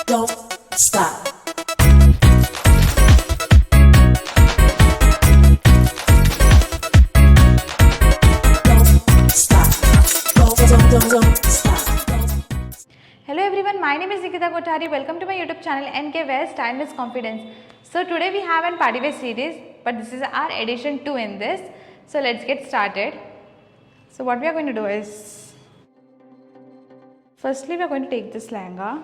don't stop. Don't stop. Don't stop. Hello everyone, my name is Nikita Kothari. Welcome to my YouTube channel NK Wear Style is Confidence. So today we have an party wear series, but this is our edition 2 in this. So let's get started. So what we are going to do is, firstly we are going to take this lehenga.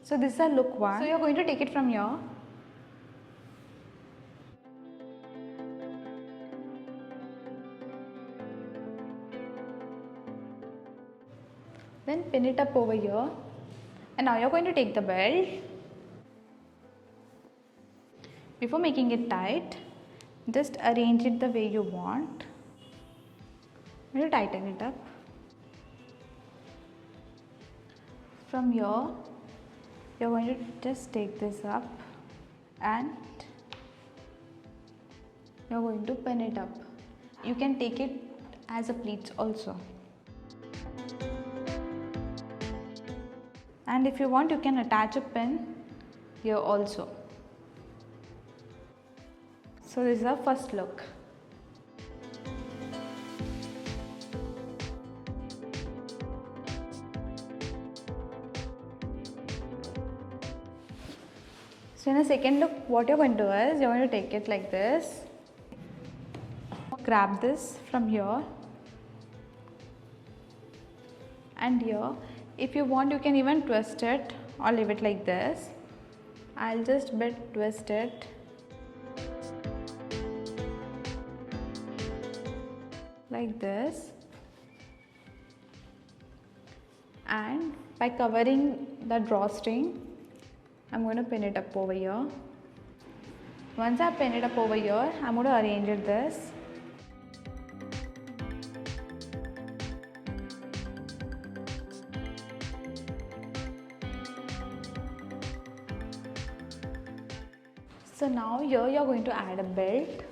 So this is a look one. So you are going to take it from here. Then pin it up over here, and now you're going to take the belt. Before making it tight, just arrange it the way you want. I'm going to tighten it up. From here, you're going to just take this up and you're going to pin it up. You can take it as a pleats also. And if you want, you can attach a pin here also. So this is our first look. So in a second look, what you're going to do is, you're going to take it like this. Grab this from here and here. If you want, you can even twist it or leave it like this. I'll just bit twist it. Like this. And by covering the drawstring, I'm going to pin it up over here. Once I pin it up over here, I'm going to arrange it this. So now here you are going to add a belt.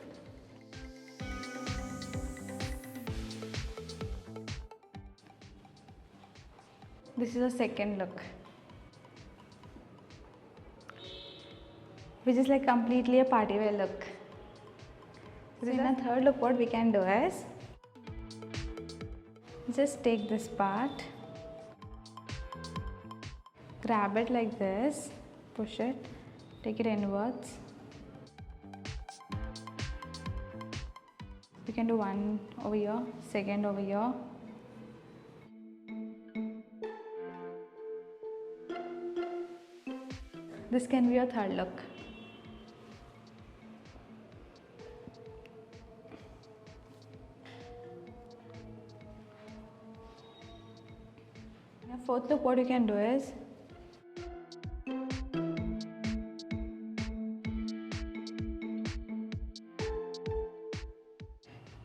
This is the second look, which is like completely a party wear look. So in the third look, what we can do is, just take this part, grab it like this, push it, take it inwards. You can do one over here, second over here. This can be your third look. Your fourth look, what you can do is,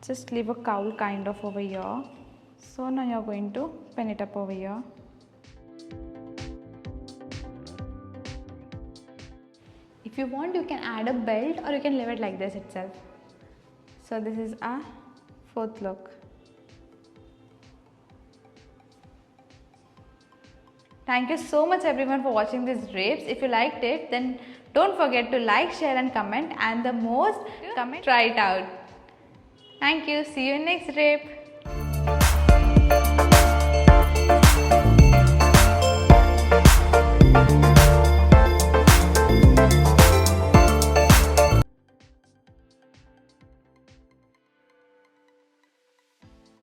just leave a cowl kind of over here. So now you're going to pin it up over here. If you want, you can add a belt or you can leave it like this itself. So this is our fourth look. Thank you so much everyone for watching these drapes. If you liked it, then don't forget to like, share and comment, and the most, try it out. Thank you. See you in next drape.